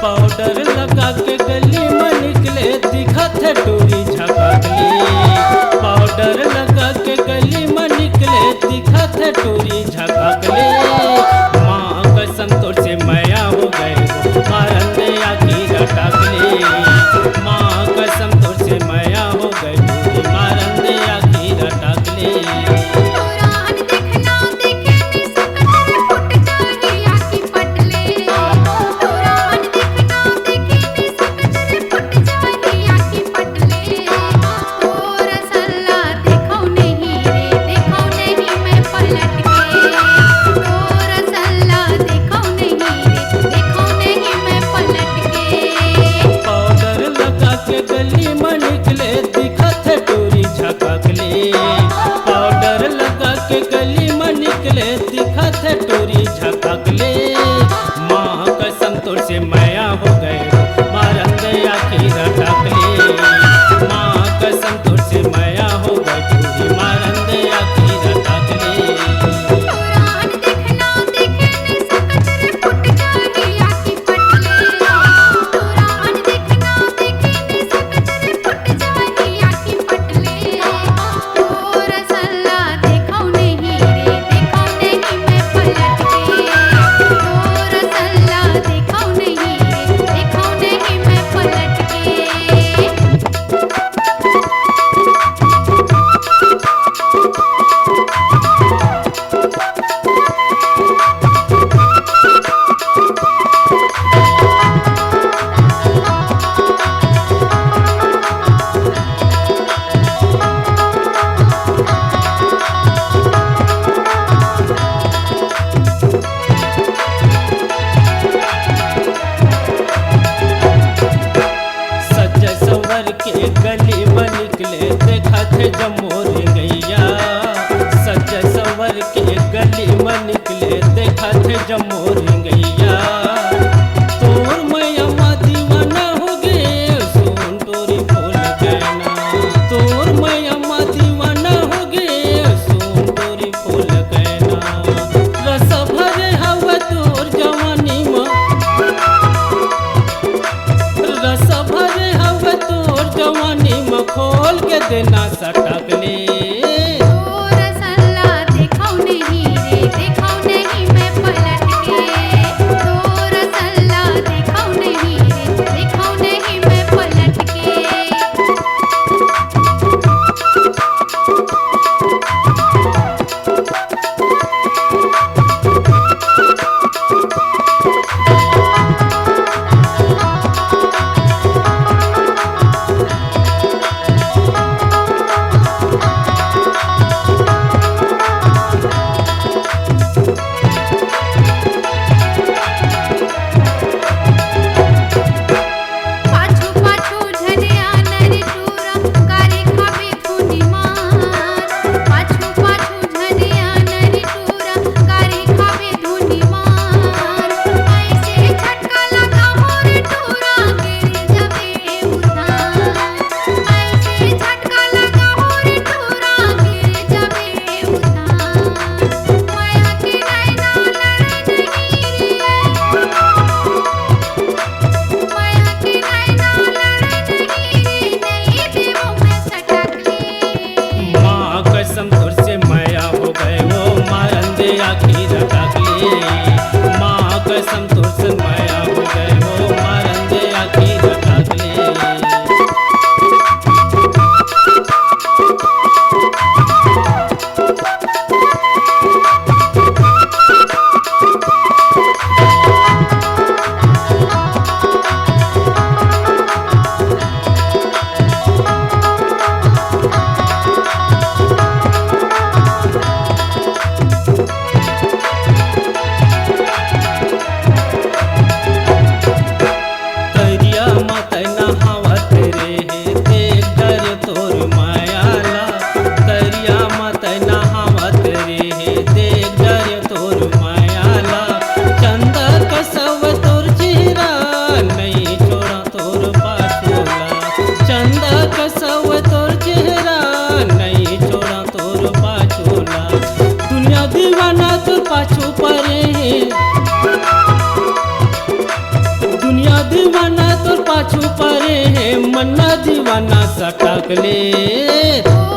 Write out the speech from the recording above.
Powder लगा के गली में निकले दिखत है टोरी झकाकली। पाउडर लगा के गली में निकले दिखत है टोरी झकाकली। माँ कसम तोर से माया हो गए मारन दे आखी रटाकली। माँ कसम तोर से माया हो गए मारन दे आखी रटाकली। पाउडर लगा के गली में निकले दिखत है टोरी झकाकले। माँ कसम तोर से माया हो गए मारन दे आखी रटाकले। माँ कसम तोर से माया हो गए टोरी मारन दे आखी रटाकले। के गली में निकले देखा थे जमोर गैया। सज सवर के गली में निकले देखा थे जमोर गैया। तोर मैया दीवाना हो गे सुन तोरी फूल गैना। तोर मैया दीवाना हो गे सुन तोरी फूल गैना। रस भरे हवा तोर जवानी में रस भरे हवा तोर जवानी में खोल के देना सटकले। पाछू परे है मन्ना दीवाना सटक ले।